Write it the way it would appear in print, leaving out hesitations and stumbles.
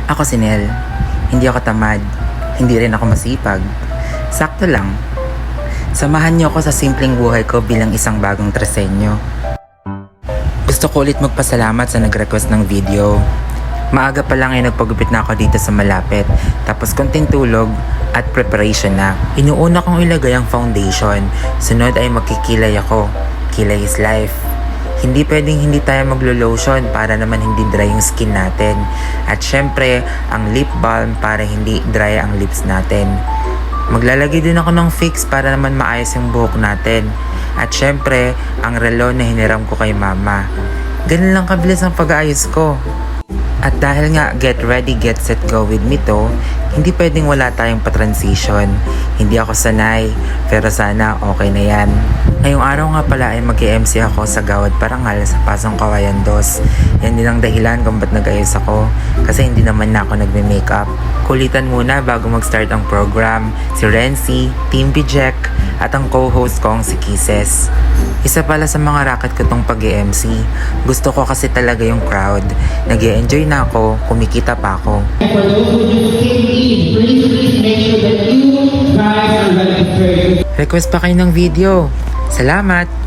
Ako si Nel. Hindi ako tamad. Hindi rin ako masipag. Sakto lang. Samahan niyo ako sa simpleng buhay ko bilang isang bagong tresenyo. Gusto ko ulit magpasalamat sa nag-request ng video. Maaga pa lang ay nagpagupit na ako dito sa malapit. Tapos konting tulog at preparation na. Inuuna kong ilagay ang foundation. Sunod ay magkikilay ako. Kilay is life. Hindi pwedeng hindi tayo maglo-lotion para naman hindi dry yung skin natin. At syempre, ang lip balm para hindi dry ang lips natin. Maglalagay din ako ng fix para naman maayos yung buhok natin. At syempre, ang relo na hiniram ko kay mama. Ganun lang kabilis ang pag-aayos ko. At dahil nga get ready, get set, go with me to, hindi pwedeng wala tayong pa-transition. Hindi ako sanay, pero sana okay na yan. Ngayong araw nga pala ay mag-MC ako sa Gawad Parangal sa Pasong Kawayan 2. Yan din ang dahilan kung ba't nag-ayos ako, kasi hindi naman na ako nagme-makeup. Kulitan muna bago mag-start ang program, si Renzi, Team Bijek, at ang co-host kong si Kisses. Isa pala sa mga racket ko tong pag-MC. Gusto ko kasi talaga yung crowd. Nag-e-enjoy na ako, kumikita pa ako. For those who just came in, please make sure that you guys are registered. Request pa kayo ng video. Salamat!